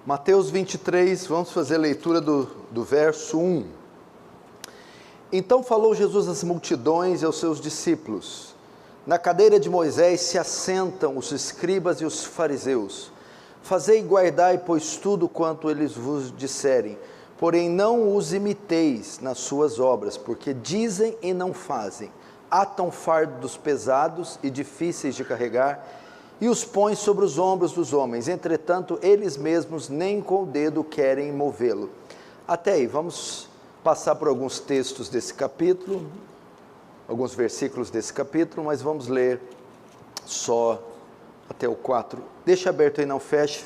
Mateus 23, vamos fazer a leitura do verso 1. Então falou Jesus às multidões e aos seus discípulos: na cadeira de Moisés se assentam os escribas e os fariseus. Fazei e guardai, pois, tudo quanto eles vos disserem, porém não os imiteis nas suas obras, porque dizem e não fazem. Atam fardos pesados e difíceis de carregar, e os põem sobre os ombros dos homens, entretanto eles mesmos nem com o dedo querem movê-lo. Até aí, vamos passar por alguns textos desse capítulo, alguns versículos desse capítulo, mas vamos ler só até o 4. Deixa aberto aí, não feche,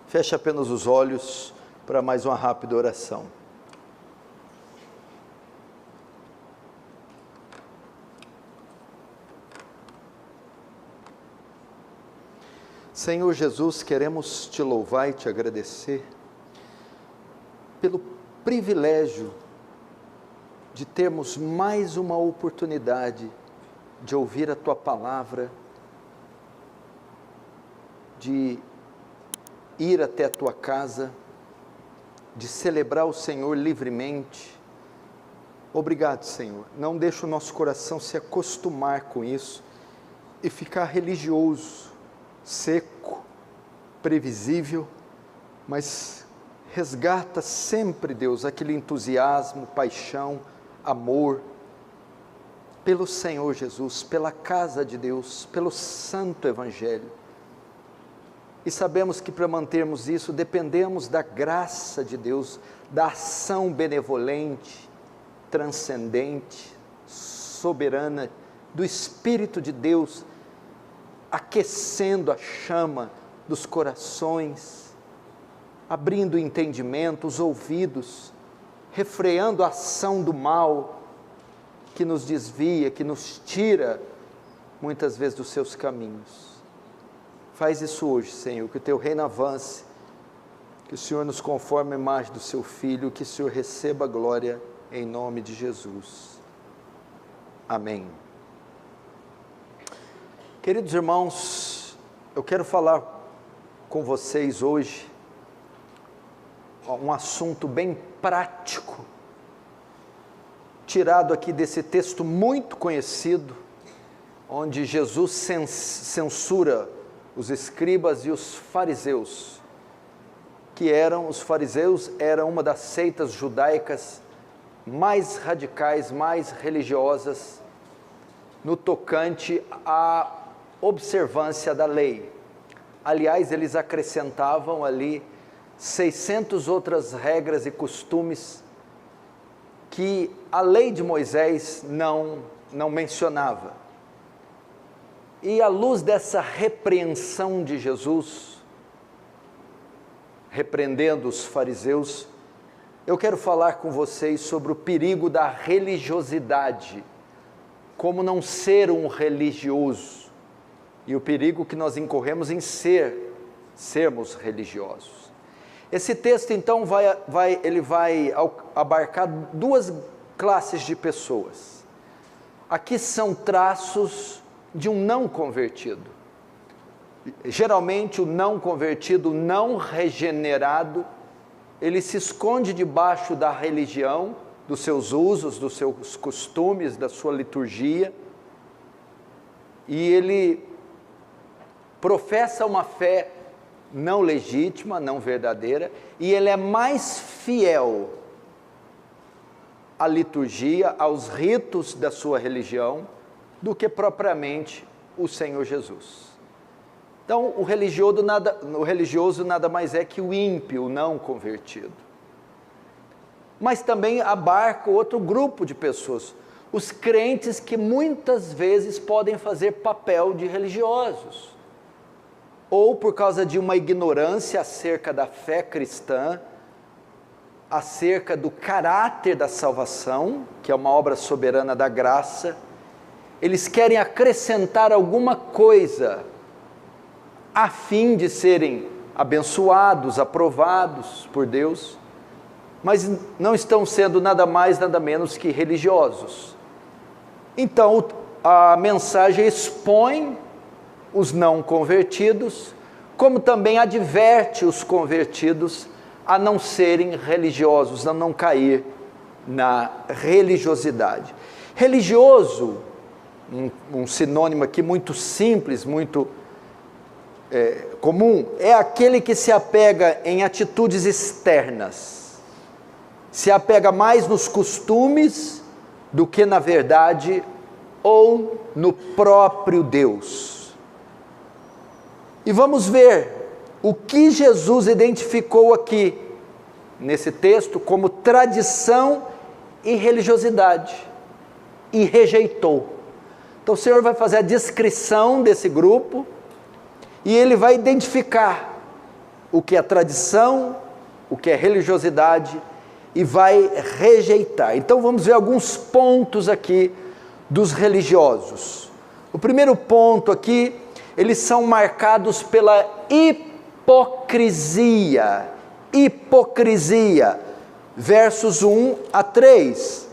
feche apenas os olhos para mais uma rápida oração. Senhor Jesus, queremos te louvar e te agradecer pelo privilégio de termos mais uma oportunidade de ouvir a tua palavra, de ir até a tua casa, de celebrar o Senhor livremente. Obrigado, Senhor. Não deixa o nosso coração se acostumar com isso e ficar religioso, seco, previsível, mas resgata sempre, Deus, aquele entusiasmo, paixão, amor pelo Senhor Jesus, pela casa de Deus, pelo santo evangelho. E sabemos que para mantermos isso dependemos da graça de Deus, da ação benevolente, transcendente, soberana do Espírito de Deus, aquecendo a chama dos corações, abrindo o entendimento, os ouvidos, refreando a ação do mal que nos desvia, que nos tira muitas vezes dos seus caminhos. Faz isso hoje, Senhor, que o teu reino avance, que o Senhor nos conforme a imagem do seu Filho, que o Senhor receba a glória em nome de Jesus. Amém. Queridos irmãos, eu quero falar com vocês hoje um assunto bem prático, tirado aqui desse texto muito conhecido, onde Jesus censura os escribas e os fariseus, os fariseus eram uma das seitas judaicas mais radicais, mais religiosas, no tocante a observância da lei. Aliás, eles acrescentavam ali 600 outras regras e costumes que a lei de Moisés não mencionava. E à luz dessa repreensão de Jesus, repreendendo os fariseus, eu quero falar com vocês sobre o perigo da religiosidade, como não ser um religioso, e o perigo que nós incorremos em sermos religiosos. Esse texto então ele vai abarcar duas classes de pessoas. Aqui são traços de um não convertido. Geralmente o não convertido, não regenerado, ele se esconde debaixo da religião, dos seus usos, dos seus costumes, da sua liturgia, e ele professa uma fé não legítima, não verdadeira, e ele é mais fiel à liturgia, aos ritos da sua religião, do que propriamente o Senhor Jesus. Então, o religioso nada mais é que o ímpio, o não convertido. Mas também abarca outro grupo de pessoas, os crentes que muitas vezes podem fazer papel de religiosos, ou por causa de uma ignorância acerca da fé cristã, acerca do caráter da salvação, que é uma obra soberana da graça, eles querem acrescentar alguma coisa, a fim de serem abençoados, aprovados por Deus, mas não estão sendo nada mais, nada menos que religiosos. Então, a mensagem expõe os não convertidos como também adverte os convertidos a não serem religiosos, a não cair na religiosidade. Religioso, um sinônimo aqui muito simples, muito comum, é aquele que se apega em atitudes externas, se apega mais nos costumes do que na verdade ou no próprio Deus. E vamos ver o que Jesus identificou aqui, nesse texto, como tradição e religiosidade, e rejeitou. Então o Senhor vai fazer a descrição desse grupo, e Ele vai identificar o que é tradição, o que é religiosidade, e vai rejeitar. Então vamos ver alguns pontos aqui dos religiosos. O primeiro ponto aqui, eles são marcados pela hipocrisia, versos 1 a 3.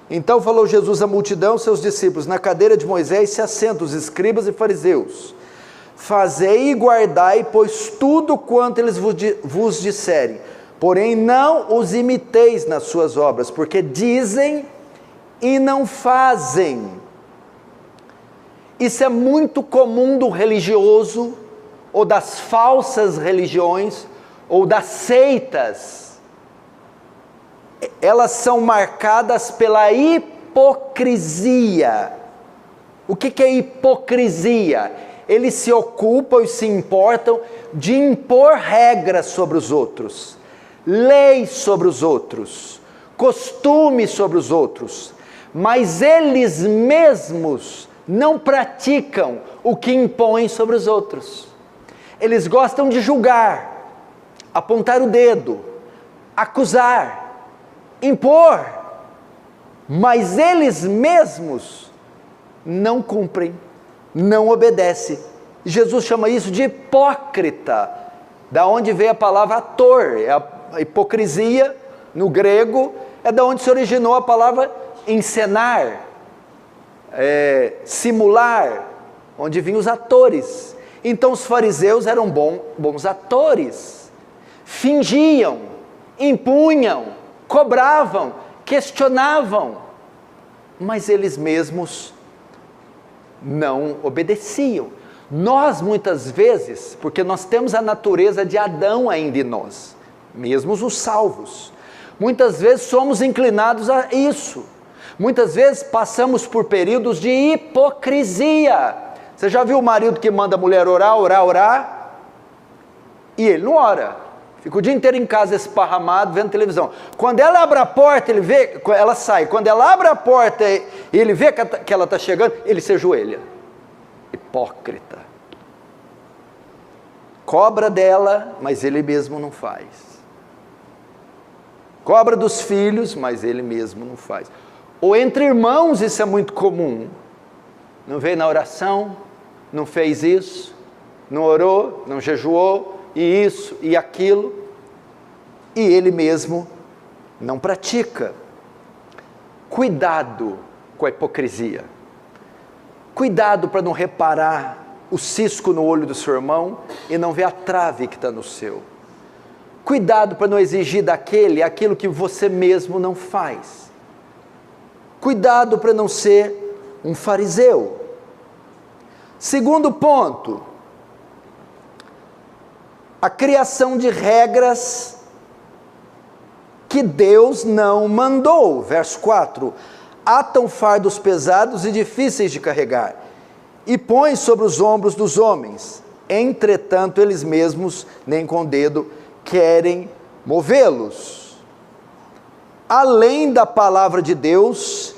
Então falou Jesus à multidão, seus discípulos: na cadeira de Moisés se assentam os escribas e fariseus. Fazei e guardai, pois tudo quanto eles vos disserem, porém não os imiteis nas suas obras, porque dizem e não fazem. Isso é muito comum do religioso, ou das falsas religiões, ou das seitas. Elas são marcadas pela hipocrisia. O que é hipocrisia? Eles se ocupam e se importam de impor regras sobre os outros, leis sobre os outros, costumes sobre os outros, mas eles mesmos não praticam o que impõem sobre os outros. Eles gostam de julgar, apontar o dedo, acusar, impor, mas eles mesmos não cumprem, não obedecem. Jesus chama isso de hipócrita, da onde veio a palavra ator. A hipocrisia, no grego, é da onde se originou a palavra encenar, simular, onde vinham os atores. Então os fariseus eram bons atores, fingiam, impunham, cobravam, questionavam, mas eles mesmos não obedeciam. Nós muitas vezes, porque nós temos a natureza de Adão ainda em nós, mesmo os salvos, muitas vezes somos inclinados a isso. Muitas vezes passamos por períodos de hipocrisia. Você já viu o marido que manda a mulher orar, e ele não ora, fica o dia inteiro em casa esparramado, vendo televisão. Quando ela abre a porta, ela sai. Quando ela abre a porta e ele vê que ela está chegando, ele se ajoelha. Hipócrita. Cobra dela, mas ele mesmo não faz. Cobra dos filhos, mas ele mesmo não faz. Ou entre irmãos, isso é muito comum. Não veio na oração, não fez isso, não orou, não jejuou, e isso e aquilo, e ele mesmo não pratica. Cuidado com a hipocrisia. Cuidado para não reparar o cisco no olho do seu irmão e não ver a trave que está no seu. Cuidado para não exigir daquele aquilo que você mesmo não faz. Cuidado para não ser um fariseu. Segundo ponto, a criação de regras que Deus não mandou. Verso 4: atam fardos pesados e difíceis de carregar, e põem sobre os ombros dos homens, entretanto eles mesmos nem com o dedo querem movê-los. Além da palavra de Deus,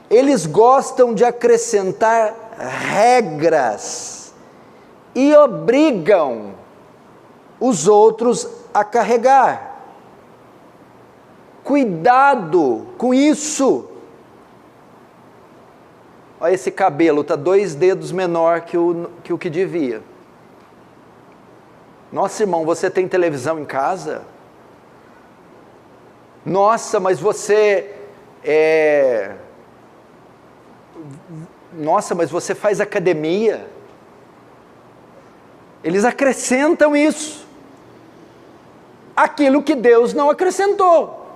eles gostam de acrescentar regras e obrigam os outros a carregar. Cuidado com isso. Olha, esse cabelo está 2 dedos menor que o que devia. Nossa, irmão, você tem televisão em casa? Nossa, mas você Nossa, mas você faz academia? Eles acrescentam isso, aquilo que Deus não acrescentou.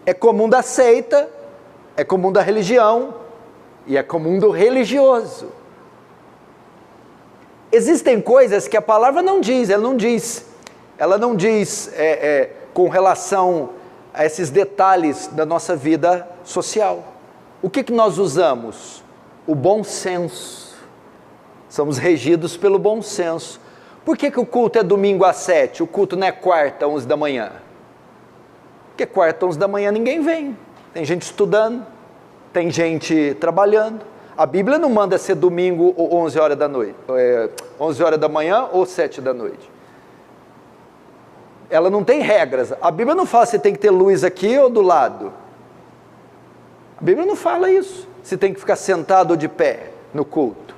É comum da seita, é comum da religião, e é comum do religioso. Existem coisas que a palavra não diz, ela não diz com relação a esses detalhes da nossa vida social. O que nós usamos? O bom senso. Somos regidos pelo bom senso. Por que o culto é domingo às 7? O culto não é quarta, 11 da manhã? Porque quarta, 11 da manhã ninguém vem. Tem gente estudando, tem gente trabalhando. A Bíblia não manda ser domingo ou 11 horas da noite, 11 horas da manhã ou 7 da noite. Ela não tem regras. A Bíblia não fala se tem que ter luz aqui ou do lado. A Bíblia não fala isso. Se tem que ficar sentado ou de pé no culto.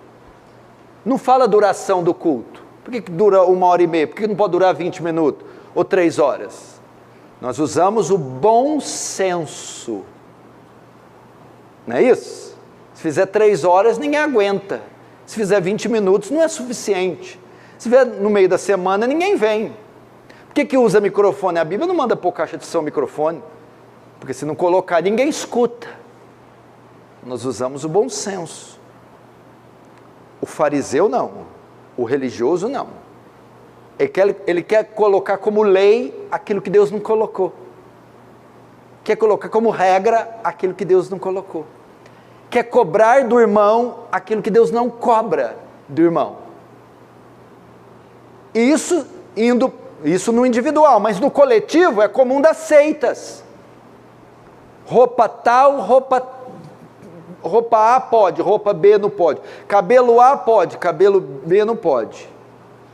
Não fala a duração do culto. Por que dura 1h30? Por que não pode durar 20 minutos? Ou 3 horas? Nós usamos o bom senso. Não é isso? Se fizer 3 horas, ninguém aguenta. Se fizer 20 minutos, não é suficiente. Se fizer no meio da semana, ninguém vem. Por que usa microfone? A Bíblia não manda pôr caixa de som microfone. Porque se não colocar, ninguém escuta. Nós usamos o bom senso. O fariseu não. O religioso não. Ele quer colocar como lei aquilo que Deus não colocou. Quer colocar como regra aquilo que Deus não colocou. Quer cobrar do irmão aquilo que Deus não cobra do irmão. Isso no individual, mas no coletivo é comum das seitas. Roupa tal, roupa A pode, roupa B não pode. Cabelo A pode, cabelo B não pode.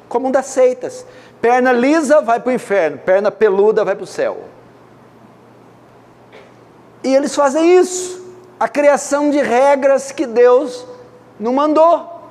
Comum das seitas. Perna lisa vai para o inferno, perna peluda vai para o céu. E eles fazem isso. A criação de regras que Deus não mandou.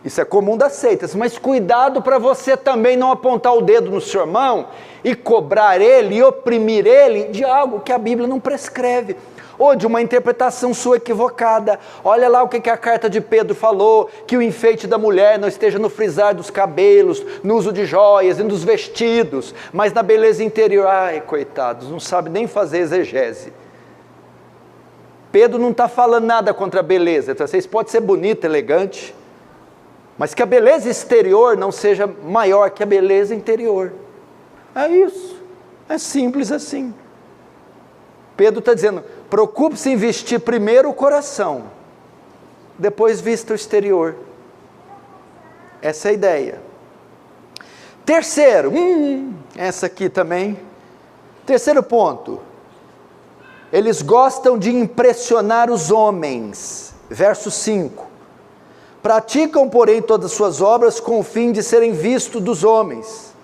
Isso é comum das seitas, mas cuidado para você também não apontar o dedo no seu irmão e cobrar ele e oprimir ele de algo que a Bíblia não prescreve, ou de uma interpretação sua equivocada. Olha lá o que a carta de Pedro falou, que o enfeite da mulher não esteja no frisar dos cabelos, no uso de joias e nos vestidos, mas na beleza interior. Ai, coitados, não sabe nem fazer exegese. Pedro não está falando nada contra a beleza. Então, vocês podem ser bonito, elegante, mas que a beleza exterior não seja maior que a beleza interior. É isso, é simples assim. Pedro está dizendo, preocupe-se em vestir primeiro o coração, depois vista o exterior. Essa é a ideia. Terceiro, essa aqui também. Terceiro ponto, eles gostam de impressionar os homens. Verso 5. Praticam, porém, todas as suas obras com o fim de serem vistos dos homens,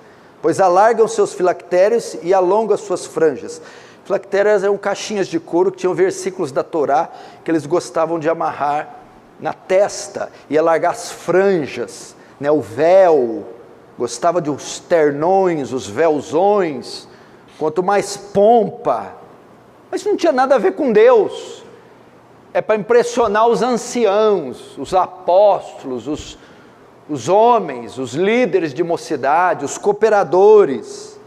pois alargam seus filactérios e alongam as suas franjas. Filactérias eram caixinhas de couro que tinham versículos da Torá que eles gostavam de amarrar na testa e alargar as franjas, né, o véu. Gostava de os ternões, os véuzões, quanto mais pompa. Mas isso não tinha nada a ver com Deus. É para impressionar os anciãos, os apóstolos, os homens, os líderes de mocidade, os cooperadores.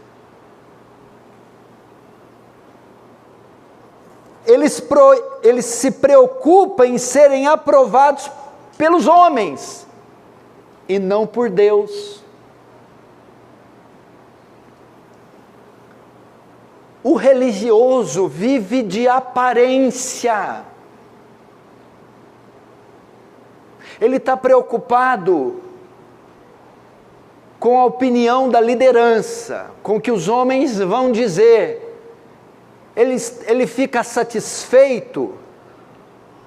Eles se preocupam em serem aprovados pelos homens e não por Deus. O religioso vive de aparência. Ele está preocupado com a opinião da liderança, com o que os homens vão dizer. Ele fica satisfeito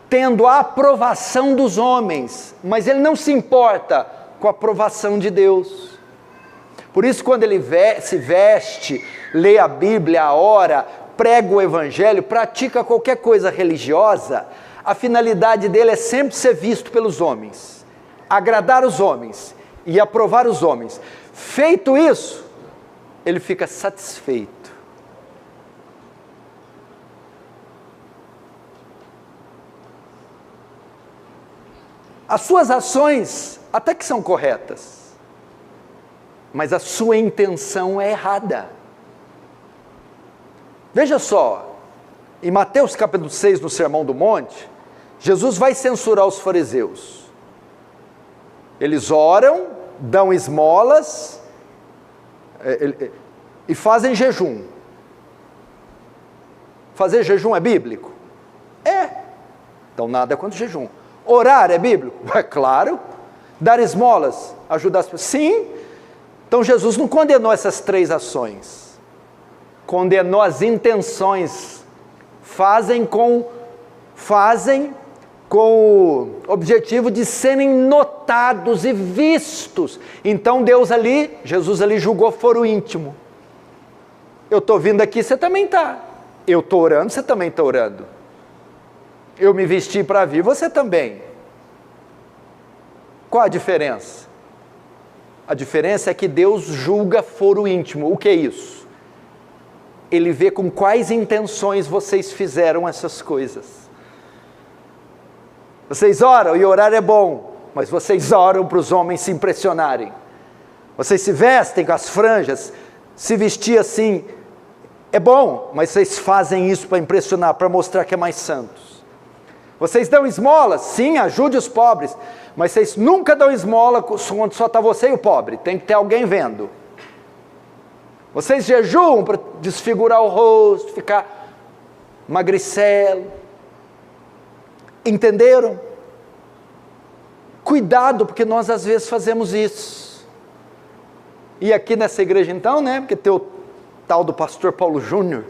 tendo a aprovação dos homens, mas ele não se importa com a aprovação de Deus. Por isso, quando ele se veste, lê a Bíblia, ora, prega o Evangelho, pratica qualquer coisa religiosa, a finalidade dele é sempre ser visto pelos homens, agradar os homens e aprovar os homens. Feito isso, ele fica satisfeito. As suas ações até que são corretas, mas a sua intenção é errada. Veja só, em Mateus capítulo 6, no Sermão do Monte, Jesus vai censurar os fariseus. Eles oram, dão esmolas e fazem jejum. Fazer jejum é bíblico? É. Então nada contra o jejum. Orar é bíblico? É claro. Dar esmolas, ajudar as pessoas? Sim. Então Jesus não condenou essas 3 ações. Condenou as intenções. Fazem com o objetivo de serem notados e vistos. Então Jesus ali julgou foro íntimo. Eu estou vindo aqui, você também está. Eu estou orando, você também está orando. Eu me vesti para vir, você também. Qual a diferença? A diferença é que Deus julga foro íntimo. O que é isso? Ele vê com quais intenções vocês fizeram essas coisas. Vocês oram, e orar é bom, mas vocês oram para os homens se impressionarem. Vocês se vestem com as franjas, se vestir assim, é bom, mas vocês fazem isso para impressionar, para mostrar que é mais santos. Vocês dão esmolas? Sim, ajude os pobres, mas vocês nunca dão esmola quando só está você e o pobre, tem que ter alguém vendo. Vocês jejuam para desfigurar o rosto, ficar magricelo. Entenderam? Cuidado, porque nós às vezes fazemos isso. E aqui nessa igreja então, né, porque tem o tal do pastor Paulo Júnior,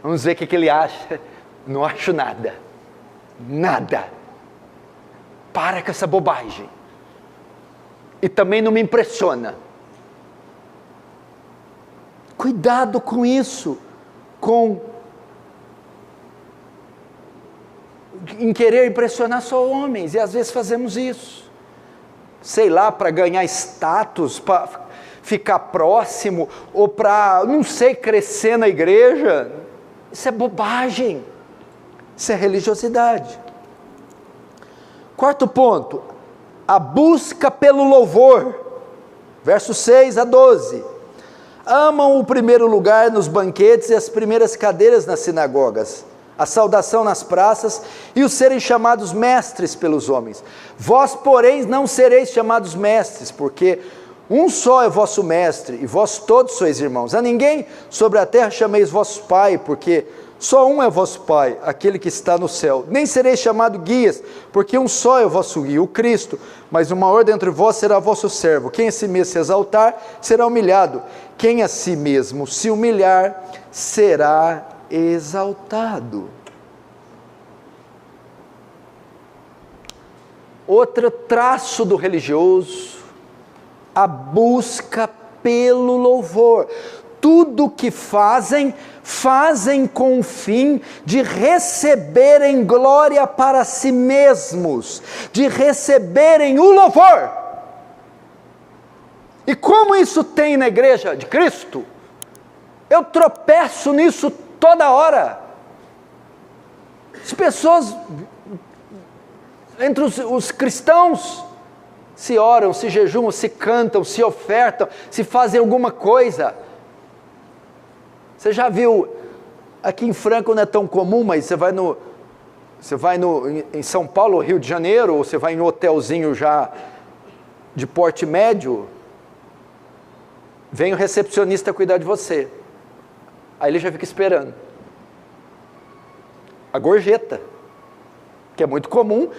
vamos ver o que ele acha. Não acho nada. Nada. Para com essa bobagem. E também não me impressiona. Cuidado com isso, em querer impressionar só homens, e às vezes fazemos isso, sei lá, para ganhar status, para ficar próximo, ou para, não sei, crescer na igreja. Isso é bobagem, isso é religiosidade. 4º ponto, a busca pelo louvor, versos 6 a 12, amam o primeiro lugar nos banquetes e as primeiras cadeiras nas sinagogas, a saudação nas praças e os serem chamados mestres pelos homens. Vós, porém, não sereis chamados mestres, porque um só é vosso mestre, e vós todos sois irmãos. A ninguém sobre a terra chameis vosso pai, porque só um é vosso pai, aquele que está no céu. Nem sereis chamados guias, porque um só é o vosso guia, o Cristo. Mas o maior dentre vós será vosso servo. Quem a si mesmo se exaltar, será humilhado. Quem a si mesmo se humilhar, será exaltado. Outro traço do religioso, a busca pelo louvor. Tudo que fazem com o fim de receberem glória para si mesmos, de receberem o louvor. E como isso tem na igreja de Cristo? Eu tropeço nisso toda hora. As pessoas, entre os cristãos, se oram, se jejuam, se cantam, se ofertam, se fazem alguma coisa. Você já viu, aqui em Franca não é tão comum, mas você vai em São Paulo, Rio de Janeiro, ou você vai em um hotelzinho já de porte médio, vem o recepcionista cuidar de você. Aí ele já fica esperando. A gorjeta, que é muito comum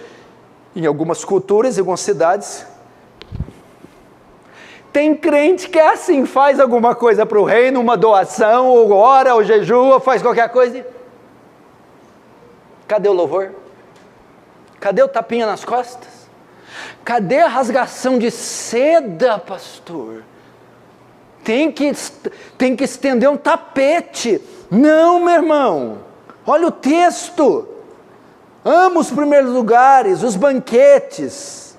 em algumas culturas, em algumas cidades. Tem crente que é assim, faz alguma coisa para o reino, uma doação, ou ora, ou jejua, ou faz qualquer coisa. Cadê o louvor? Cadê o tapinha nas costas? Cadê a rasgação de seda, pastor? Tem que estender um tapete. Não, meu irmão. Olha o texto. Ama os primeiros lugares, os banquetes,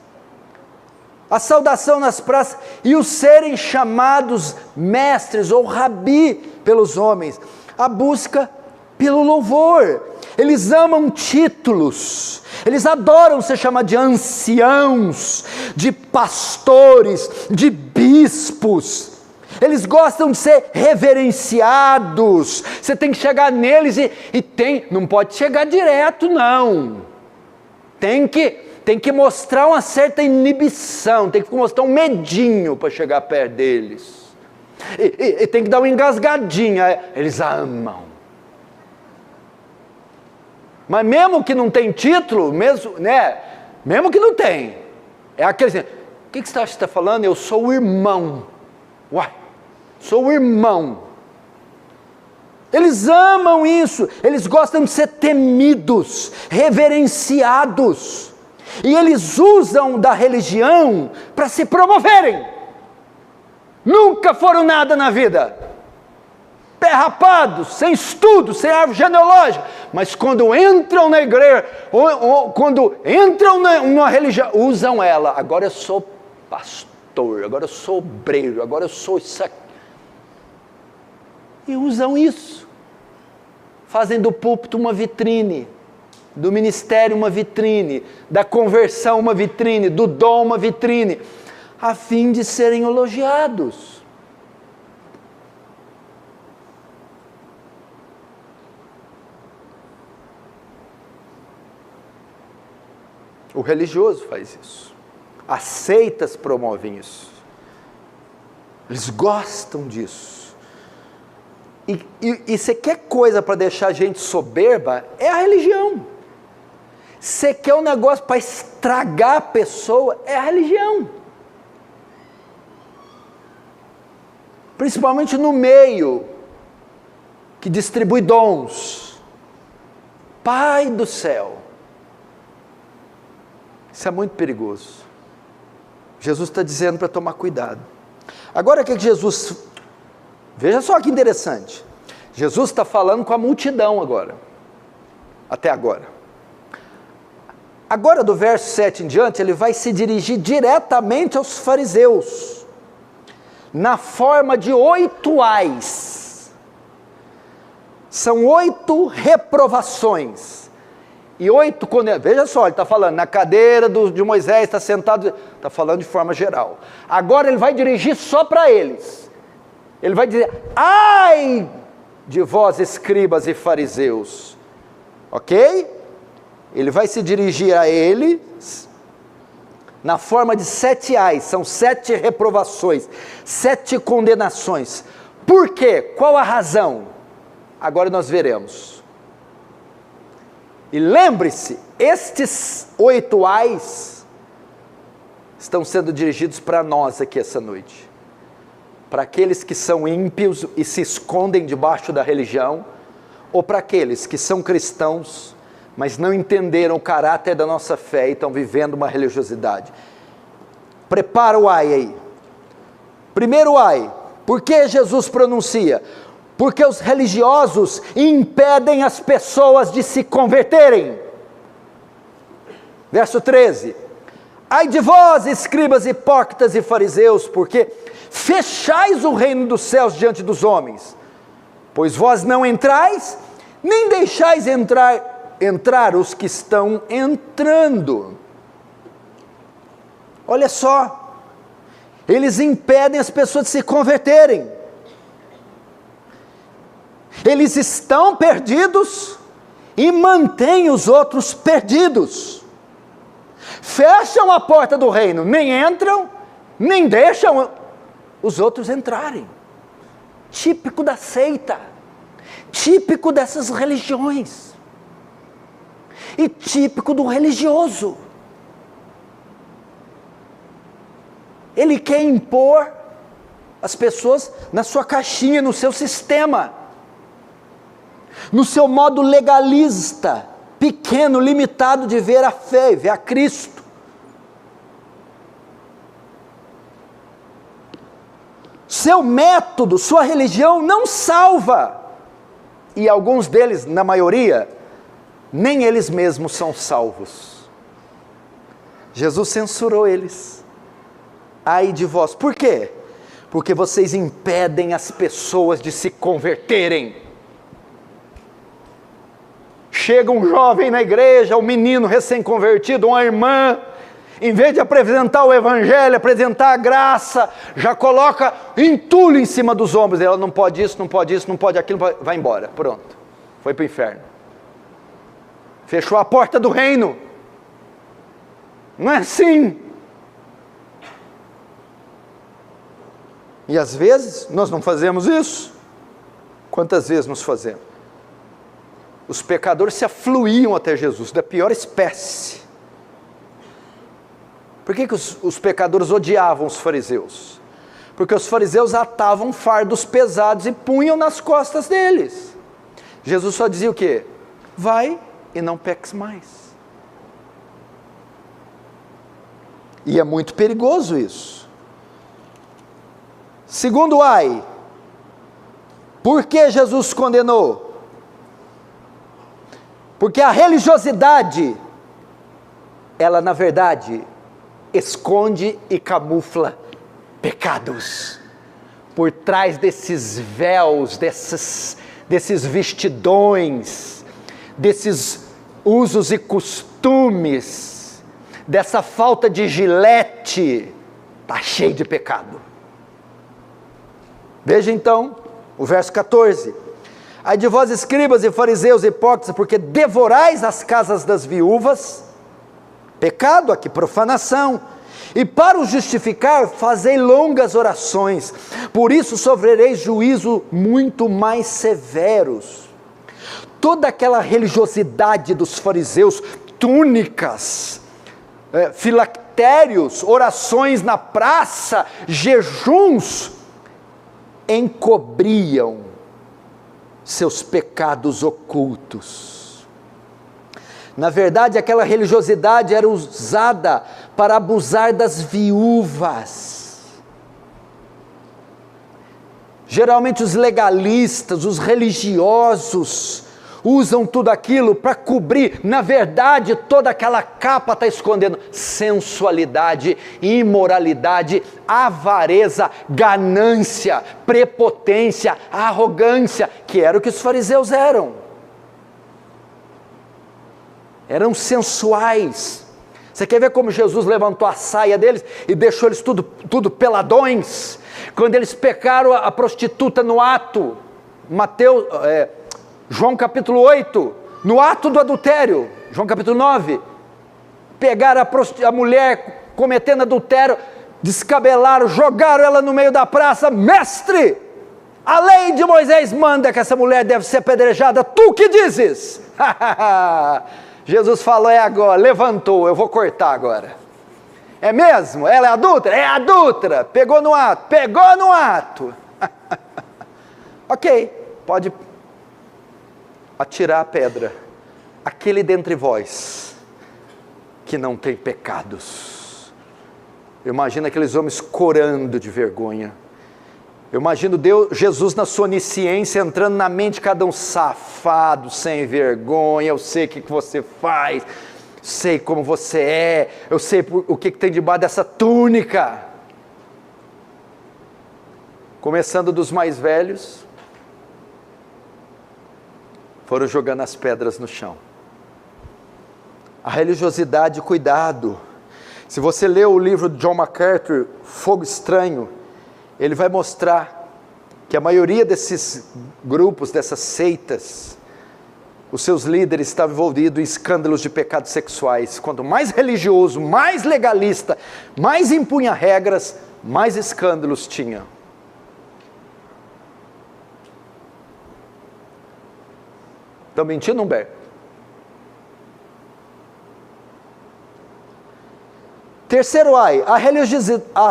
a saudação nas praças e os serem chamados mestres ou rabi pelos homens. A busca pelo louvor. eles amam títulos, eles adoram ser chamados de anciãos, de pastores, de bispos. Eles gostam de ser reverenciados. Você tem que chegar neles não pode chegar direto, não. Tem que mostrar uma certa inibição, tem que mostrar um medinho para chegar perto deles. E tem que dar uma engasgadinha. Eles amam. Mas mesmo que não tem título, mesmo que não tem, é aquele assim, o que você está falando? Eu sou o irmão. Uai, sou o irmão. Eles amam isso, eles gostam de ser temidos, reverenciados, e eles usam da religião para se promoverem. Nunca foram nada na vida, pé rapado, sem estudo, sem árvore genealógica, mas quando entram na igreja, quando entram numa religião, usam ela. Agora eu sou pastor, agora eu sou obreiro, agora eu sou isso aqui. E usam isso, fazem do púlpito uma vitrine, do ministério uma vitrine, da conversão uma vitrine, do dom uma vitrine, a fim de serem elogiados. O religioso faz isso, as seitas promovem isso, eles gostam disso. E você quer coisa para deixar a gente soberba? É a religião. Você quer um negócio para estragar a pessoa? É a religião. Principalmente no meio que distribui dons. Pai do céu. Isso é muito perigoso. Jesus está dizendo para tomar cuidado. Agora o que Jesus... Veja só que interessante, Jesus está falando com a multidão agora, até agora. Agora do verso 7 em diante, ele vai se dirigir diretamente aos fariseus, na forma de 8 ais. São 8 reprovações, e 8 condenações. Veja só, ele está falando, na cadeira de Moisés, está sentado, está falando de forma geral. Agora ele vai dirigir só para eles. Ele vai dizer, ai de vós escribas e fariseus, ok? Ele vai se dirigir a eles, na forma de 7 ais, são 7 reprovações, 7 condenações. Por quê? Qual a razão? Agora nós veremos. E lembre-se, estes 8 ais, estão sendo dirigidos para nós aqui essa noite. Para aqueles que são ímpios e se escondem debaixo da religião, ou para aqueles que são cristãos, mas não entenderam o caráter da nossa fé e estão vivendo uma religiosidade. Prepara o ai aí. Primeiro ai, por que Jesus pronuncia? Porque os religiosos impedem as pessoas de se converterem. Verso 13. Ai de vós, escribas hipócritas e fariseus, porque fechais o reino dos céus diante dos homens, pois vós não entrais, nem deixais entrar os que estão entrando. Olha só, eles impedem as pessoas de se converterem, eles estão perdidos e mantêm os outros perdidos, fecham a porta do reino, nem entram, nem deixam os outros entrarem. Típico da seita, típico dessas religiões, e típico do religioso. Ele quer impor as pessoas na sua caixinha, no seu sistema, no seu modo legalista, pequeno, limitado de ver a fé, ver a Cristo. Seu método, sua religião não salva, e alguns deles, na maioria, nem eles mesmos são salvos. Jesus censurou eles. Ai de vós, por quê? Porque vocês impedem as pessoas de se converterem. chega um jovem na igreja, um menino recém-convertido, uma irmã, em vez de apresentar o evangelho, apresentar a graça, já coloca entulho em cima dos ombros. Ela não pode isso, não pode isso, não pode aquilo, vai embora, pronto, foi para o inferno. Fechou a porta do reino. Não é assim. E às vezes nós não fazemos isso. Quantas vezes nos fazemos? Os pecadores se afluíam até Jesus, da pior espécie. Por que os pecadores odiavam os fariseus? Porque os fariseus atavam fardos pesados e punham nas costas deles. Jesus só dizia o quê? Vai e não peques mais. E é muito perigoso isso. Segundo ai, por que Jesus condenou? Porque a religiosidade, ela na verdade esconde e camufla pecados. Por trás desses véus, desses vestidões, desses usos e costumes, dessa falta de gilete, está cheio de pecado. Veja então o verso 14: ai de vós escribas e fariseus hipócritas, porque devorais as casas das viúvas, pecado aqui, profanação, e para o justificar fazei longas orações, por isso sofrereis juízo muito mais severos. Toda aquela religiosidade dos fariseus, túnicas, filactérios, orações na praça, jejuns, encobriam seus pecados ocultos. Na verdade, aquela religiosidade era usada para abusar das viúvas. Geralmente os legalistas, os religiosos, usam tudo aquilo para cobrir. Na verdade, toda aquela capa está escondendo sensualidade, imoralidade, avareza, ganância, prepotência, arrogância, que era o que os fariseus eram. Eram sensuais. Você quer ver como Jesus levantou a saia deles e deixou eles tudo peladões? Quando eles pecaram a prostituta no ato, João capítulo 8, no ato do adultério, João capítulo 9, pegaram a mulher cometendo adultério, descabelaram, jogaram ela no meio da praça. Mestre, a lei de Moisés manda que essa mulher deve ser apedrejada, tu que dizes? Jesus falou, é agora, levantou, eu vou cortar agora. É mesmo? Ela é adúltera? É adúltera, pegou no ato. Ok, pode atirar a pedra, aquele dentre vós que não tem pecados. Eu imagino aqueles homens corando de vergonha. Eu imagino Jesus na sua onisciência entrando na mente de cada um: safado, sem vergonha, eu sei o que você faz, sei como você é, eu sei o que tem debaixo dessa túnica. Começando dos mais velhos, foram jogando as pedras no chão. A religiosidade, cuidado. Se você ler o livro de John MacArthur, Fogo Estranho, ele vai mostrar que a maioria desses grupos, dessas seitas, os seus líderes estavam envolvidos em escândalos de pecados sexuais. Quanto mais religioso, mais legalista, mais impunha regras, mais escândalos tinha. Estão mentindo, Humberto? Terceiro ai, a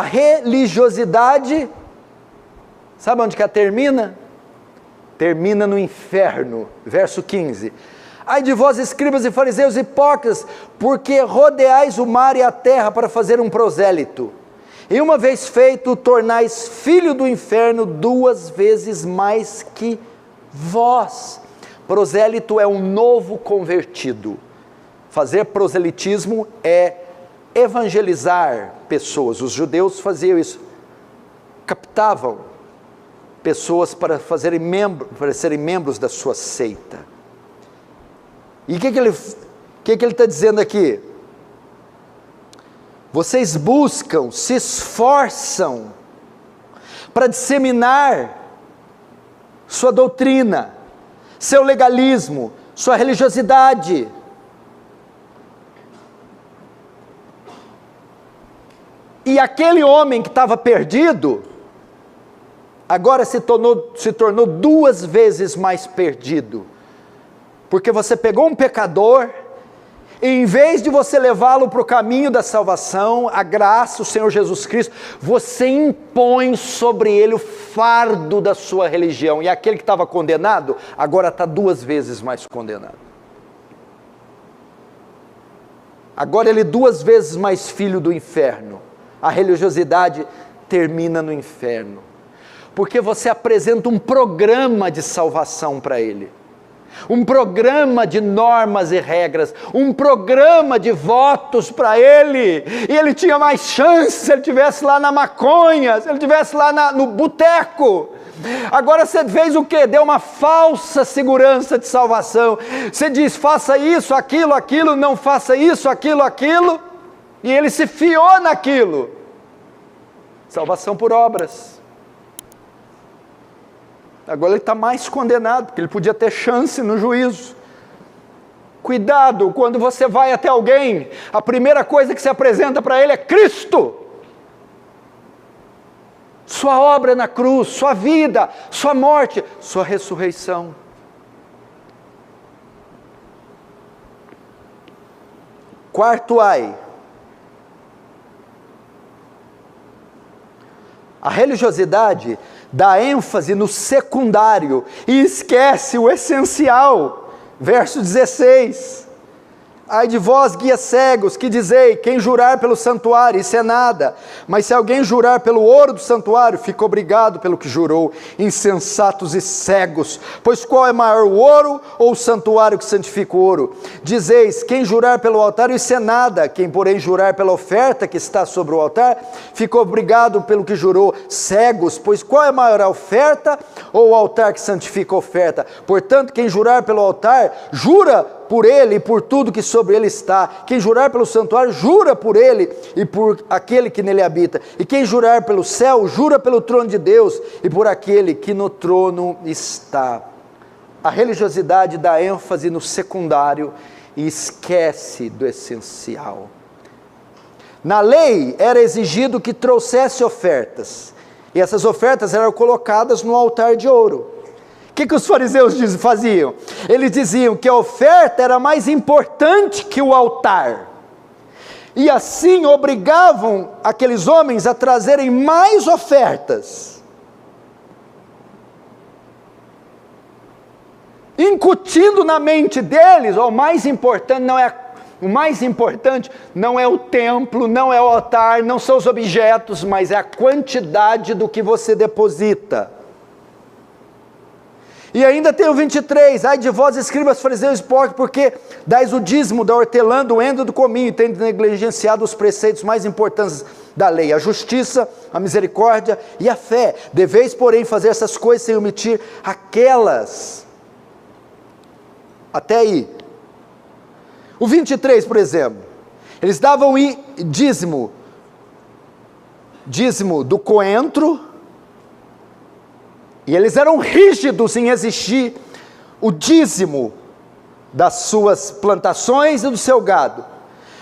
religiosidade, sabe onde que ela termina? Termina no inferno, verso 15. Ai de vós escribas e fariseus hipócritas, porque rodeais o mar e a terra para fazer um prosélito, e uma vez feito, tornais filho do inferno 2 vezes mais que vós. Prosélito é um novo convertido. Fazer proselitismo é evangelizar pessoas. Os judeus faziam isso, captavam pessoas para serem membros da sua seita. E o que ele está dizendo aqui? Vocês buscam, se esforçam para disseminar sua doutrina, seu legalismo, sua religiosidade. E aquele homem que estava perdido, agora se tornou 2 vezes mais perdido. Porque você pegou um pecador, e em vez de você levá-lo para o caminho da salvação, a graça, o Senhor Jesus Cristo, você impõe sobre ele o fardo da sua religião. E aquele que estava condenado, agora está 2 vezes mais condenado. Agora ele é 2 vezes mais filho do inferno. A religiosidade termina no inferno. Porque você apresenta um programa de salvação para ele. Um programa de normas e regras, um programa de votos para ele, e ele tinha mais chance se ele estivesse lá na maconha, se ele estivesse lá no boteco. Agora você fez o quê? Deu uma falsa segurança de salvação. Você diz, faça isso, aquilo, não faça isso, aquilo, e ele se fiou naquilo. Salvação por obras. Agora ele está mais condenado, porque ele podia ter chance no juízo. Cuidado, quando você vai até alguém, a primeira coisa que se apresenta para ele é Cristo. Sua obra na cruz, sua vida, sua morte, sua ressurreição. Quarto ai. A religiosidade dá ênfase no secundário e esquece o essencial. Verso 16. Ai de vós, guias cegos, que dizei, quem jurar pelo santuário, isso é nada, mas se alguém jurar pelo ouro do santuário, fica obrigado pelo que jurou, insensatos e cegos, pois qual é maior, o ouro ou o santuário que santifica o ouro? Dizeis, quem jurar pelo altar, isso é nada, quem porém jurar pela oferta que está sobre o altar, fica obrigado pelo que jurou, cegos, pois qual é maior, a oferta ou o altar que santifica a oferta? Portanto, quem jurar pelo altar, jura por ele e por tudo que sobre ele está. Quem jurar pelo santuário, jura por ele e por aquele que nele habita. E quem jurar pelo céu, jura pelo trono de Deus e por aquele que no trono está. A religiosidade dá ênfase no secundário e esquece do essencial. Na lei era exigido que trouxesse ofertas, e essas ofertas eram colocadas no altar de ouro. O que os fariseus faziam? Eles diziam que a oferta era mais importante que o altar. E assim obrigavam aqueles homens a trazerem mais ofertas. Incutindo na mente deles, o mais importante não é o templo, não é o altar, não são os objetos, mas é a quantidade do que você deposita. E ainda tem o 23, ai de vós escribas, fariseus hipócritas, porque dais o dízimo da hortelã, do endro, do cominho, e tendes negligenciado os preceitos mais importantes da lei, a justiça, a misericórdia e a fé. Deveis, porém, fazer essas coisas sem omitir aquelas. Até aí. O 23, por exemplo, eles davam dízimo do coentro, e eles eram rígidos em exigir o dízimo das suas plantações e do seu gado.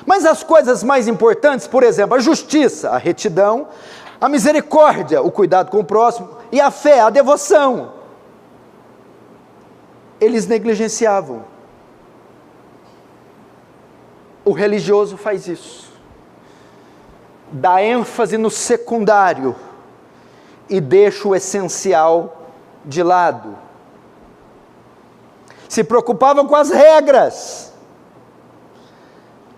Mas as coisas mais importantes, por exemplo, a justiça, a retidão, a misericórdia, o cuidado com o próximo, e a fé, a devoção, eles negligenciavam. O religioso faz isso. Dá ênfase no secundário e deixa o essencial de lado. Se preocupavam com as regras,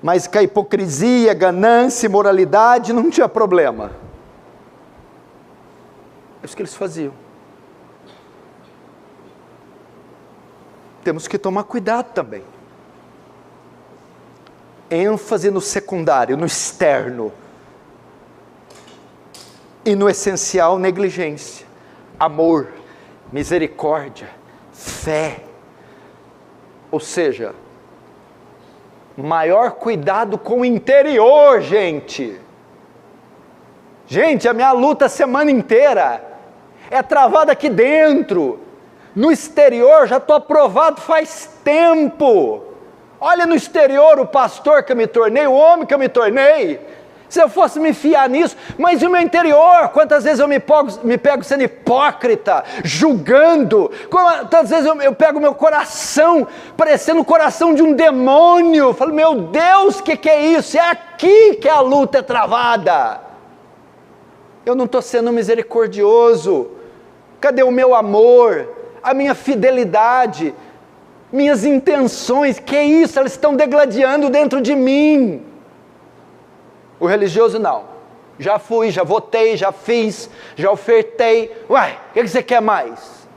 mas com a hipocrisia, ganância, imoralidade não tinha problema. É isso que eles faziam. Temos que tomar cuidado também. ênfase no secundário, no externo, e no essencial, negligência, amor, misericórdia, fé. Ou seja, Maior cuidado com o interior, gente. Gente, a minha luta a semana inteira é travada aqui dentro. No exterior já estou aprovado faz tempo. Olha no exterior o pastor que eu me tornei, o homem que eu me tornei. Se eu fosse me fiar nisso, mas e o meu interior? Quantas vezes eu me pego sendo hipócrita, julgando? Quantas vezes eu pego meu coração, parecendo o coração de um demônio? Falo, meu Deus, o que é isso? É aqui que a luta é travada. Eu não estou sendo misericordioso. Cadê o meu amor? A minha fidelidade? Minhas intenções? Que é isso? Elas estão degladiando dentro de mim. O religioso não. Já fui, já votei, já fiz, já ofertei. Uai, o que você quer mais?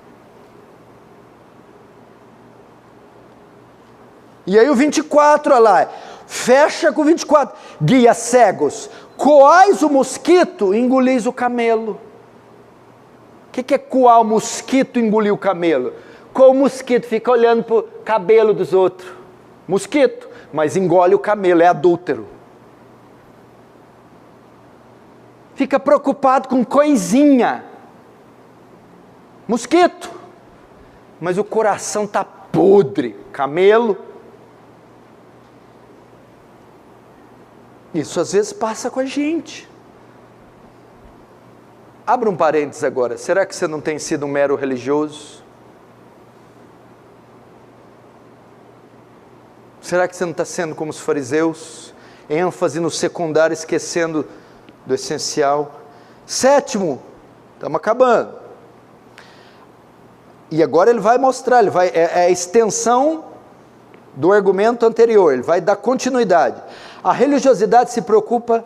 E aí o 24, olha lá. Fecha com o 24. Guia cegos. Coais o mosquito e engolis o camelo. O que é coar o mosquito e engolir o camelo? Coa o mosquito, fica olhando para o cabelo dos outros. Mosquito, mas engole o camelo, é adúltero. Fica preocupado com coisinha. Mosquito. Mas o coração está podre. Camelo. Isso às vezes passa com a gente. Abra um parênteses agora. Será que você não tem sido um mero religioso? Será que você não está sendo como os fariseus? ênfase no secundário, esquecendo do essencial. Sétimo, estamos acabando. E agora ele vai mostrar, é a extensão do argumento anterior, ele vai dar continuidade. A religiosidade se preocupa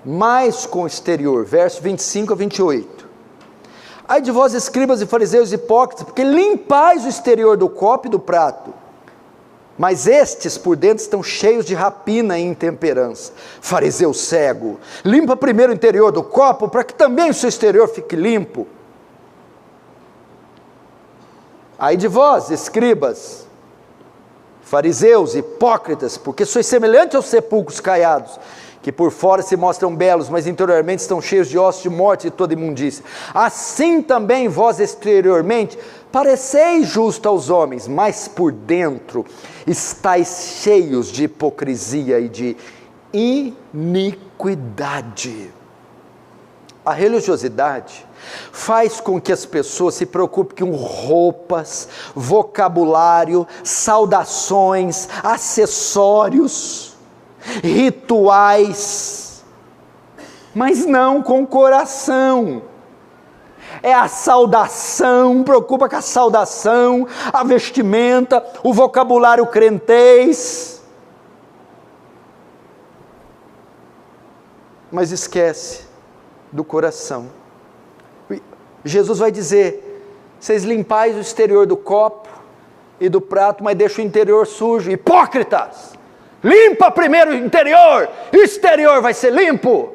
mais com o exterior, verso 25 a 28. Ai de vós, escribas e fariseus hipócritas, porque limpais o exterior do copo e do prato, mas estes por dentro estão cheios de rapina e intemperança. Fariseu cego, limpa primeiro o interior do copo, para que também o seu exterior fique limpo. Ai de vós, escribas, fariseus, hipócritas, porque sois semelhantes aos sepulcros caiados, que por fora se mostram belos, mas interiormente estão cheios de ossos de morte e toda imundícia. Assim também vós exteriormente pareceis justos aos homens, mas por dentro estáis cheios de hipocrisia e de iniquidade. A religiosidade faz com que as pessoas se preocupem com roupas, vocabulário, saudações, acessórios, rituais, mas não com o coração. É a saudação, preocupa com a saudação, a vestimenta, o vocabulário crentez, mas esquece do coração. Jesus vai dizer: vocês limpais o exterior do copo e do prato, mas deixam o interior sujo. Hipócritas! Limpa primeiro o interior, e o exterior vai ser limpo.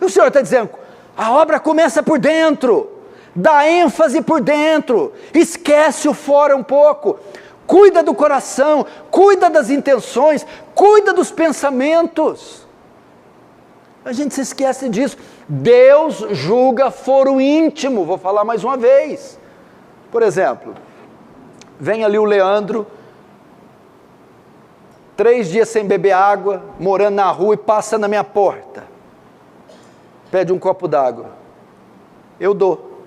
E o Senhor está dizendo: a obra começa por dentro, dá ênfase por dentro, esquece o fora um pouco, cuida do coração, cuida das intenções, cuida dos pensamentos. A gente se esquece disso. Deus julga foro íntimo. Vou falar mais uma vez. Por exemplo, vem ali o Leandro, 3 dias sem beber água, morando na rua, e passa na minha porta, pede um copo d'água, eu dou.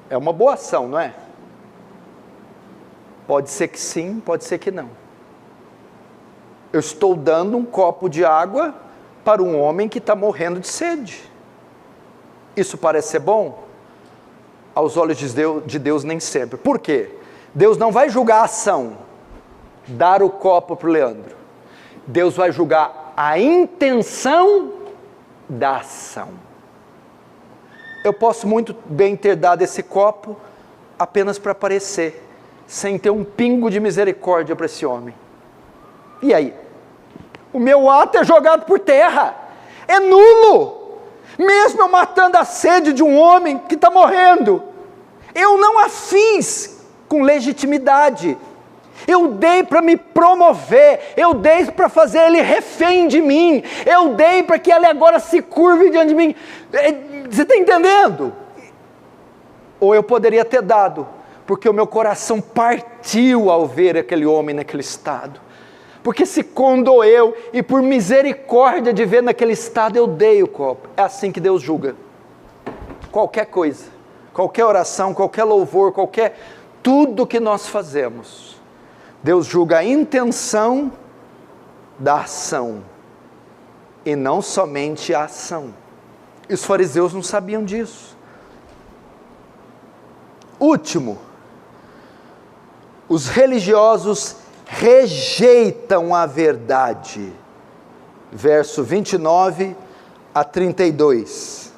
É uma boa ação, não é? Pode ser que sim, pode ser que não. Eu estou dando um copo de água para um homem que está morrendo de sede. Isso parece ser bom? Aos olhos de Deus nem sempre. Por quê? Deus não vai julgar a ação, dar o copo para o Leandro. Deus vai julgar a intenção da ação. Eu posso muito bem ter dado esse copo apenas para aparecer, sem ter um pingo de misericórdia para esse homem. E aí? O meu ato é jogado por terra, é nulo, mesmo eu matando a sede de um homem que está morrendo. Eu não a fiz com legitimidade, eu dei para me promover, eu dei para fazer ele refém de mim, eu dei para que ele agora se curve diante de mim. Você está entendendo? Ou eu poderia ter dado, porque o meu coração partiu ao ver aquele homem naquele estado, porque se condoeu, e por misericórdia de ver naquele estado, eu dei o copo. É assim que Deus julga qualquer coisa, qualquer oração, qualquer louvor, tudo que nós fazemos. Deus julga a intenção da ação, e não somente a ação. E os fariseus não sabiam disso. Último, os religiosos rejeitam a verdade. Verso 29 a 32.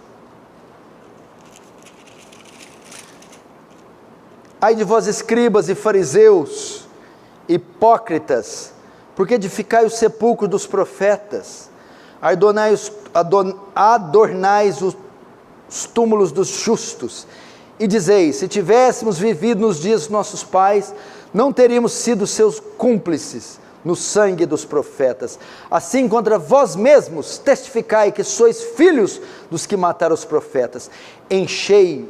Ai de vós, escribas e fariseus, hipócritas, porque edificai os sepulcros dos profetas, adornais os túmulos dos justos, e dizeis: se tivéssemos vivido nos dias dos nossos pais, não teríamos sido seus cúmplices no sangue dos profetas. Assim, contra vós mesmos testificai que sois filhos dos que mataram os profetas. Enchei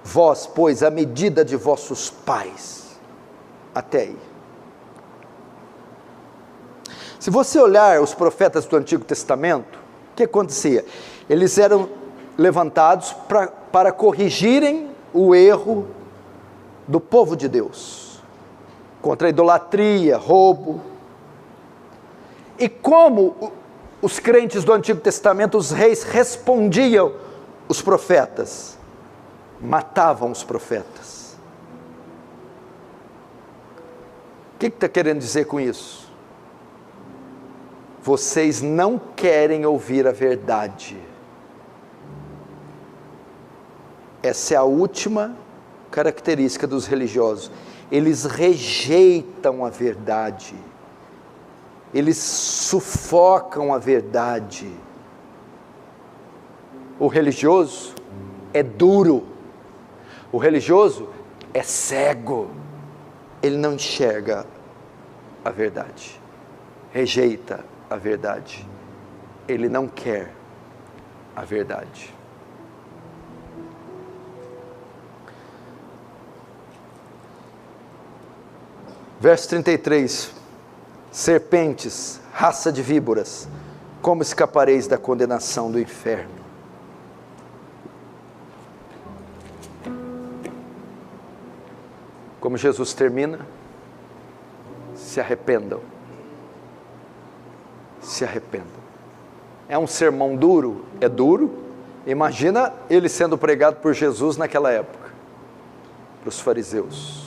vós, pois, a medida de vossos pais. Até aí. Se você olhar os profetas do Antigo Testamento, o que acontecia? Eles eram levantados para corrigirem o erro do povo de Deus, contra a idolatria, roubo. E como os crentes do Antigo Testamento, os reis respondiam os profetas? Matavam os profetas. O que está querendo dizer com isso? Vocês não querem ouvir a verdade. Essa é a última característica dos religiosos. Eles rejeitam a verdade. Eles sufocam a verdade. O religioso é duro. O religioso é cego. Ele não enxerga a verdade. Rejeita a verdade. Ele não quer a verdade. Verso 33. Serpentes, raça de víboras, como escapareis da condenação do inferno? Como Jesus termina? Se arrependam. Se arrependam. É um sermão duro? É duro. Imagina ele sendo pregado por Jesus naquela época, para os fariseus.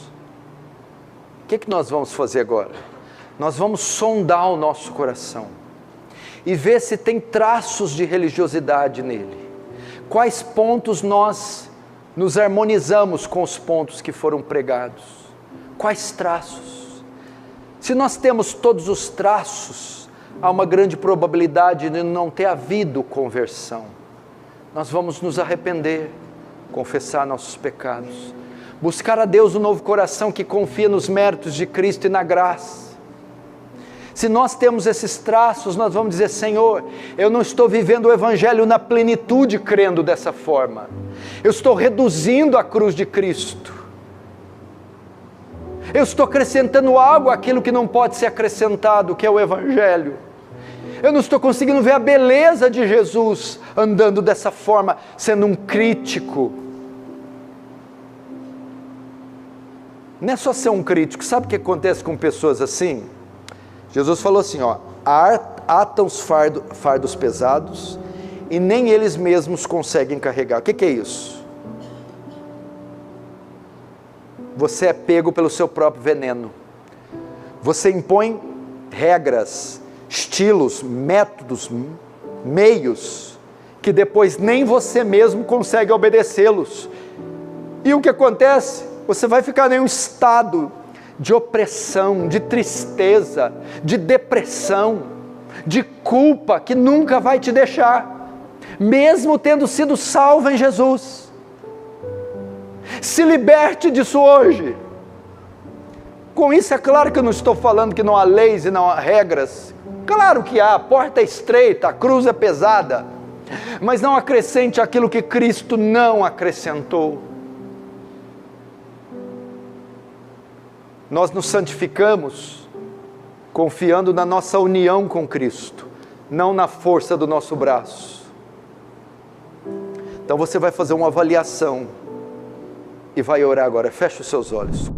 O que nós vamos fazer agora? Nós vamos sondar o nosso coração e ver se tem traços de religiosidade nele. Quais pontos nós nos harmonizamos com os pontos que foram pregados? Quais traços? Se nós temos todos os traços, há uma grande probabilidade de não ter havido conversão. Nós vamos nos arrepender, confessar nossos pecados, buscar a Deus um novo coração que confia nos méritos de Cristo e na graça. Se nós temos esses traços, nós vamos dizer: Senhor, eu não estou vivendo o Evangelho na plenitude crendo dessa forma. Eu estou reduzindo a cruz de Cristo. Eu estou acrescentando algo àquilo que não pode ser acrescentado, que é o Evangelho. Eu não estou conseguindo ver a beleza de Jesus andando dessa forma, sendo um crítico. Não é só ser um crítico. Sabe o que acontece com pessoas assim? Jesus falou assim, atam os fardos pesados e nem eles mesmos conseguem carregar. O que é isso? Você é pego pelo seu próprio veneno. Você impõe regras, estilos, métodos, meios, que depois nem você mesmo consegue obedecê-los. E o que acontece? Você vai ficar em um estado de opressão, de tristeza, de depressão, de culpa, que nunca vai te deixar, mesmo tendo sido salvo em Jesus. Se liberte disso hoje. Com isso, é claro que eu não estou falando que não há leis e não há regras. Claro que há, a porta é estreita, a cruz é pesada. Mas não acrescente aquilo que Cristo não acrescentou. Nós nos santificamos confiando na nossa união com Cristo, não na força do nosso braço. Então você vai fazer uma avaliação e vai orar agora. Feche os seus olhos.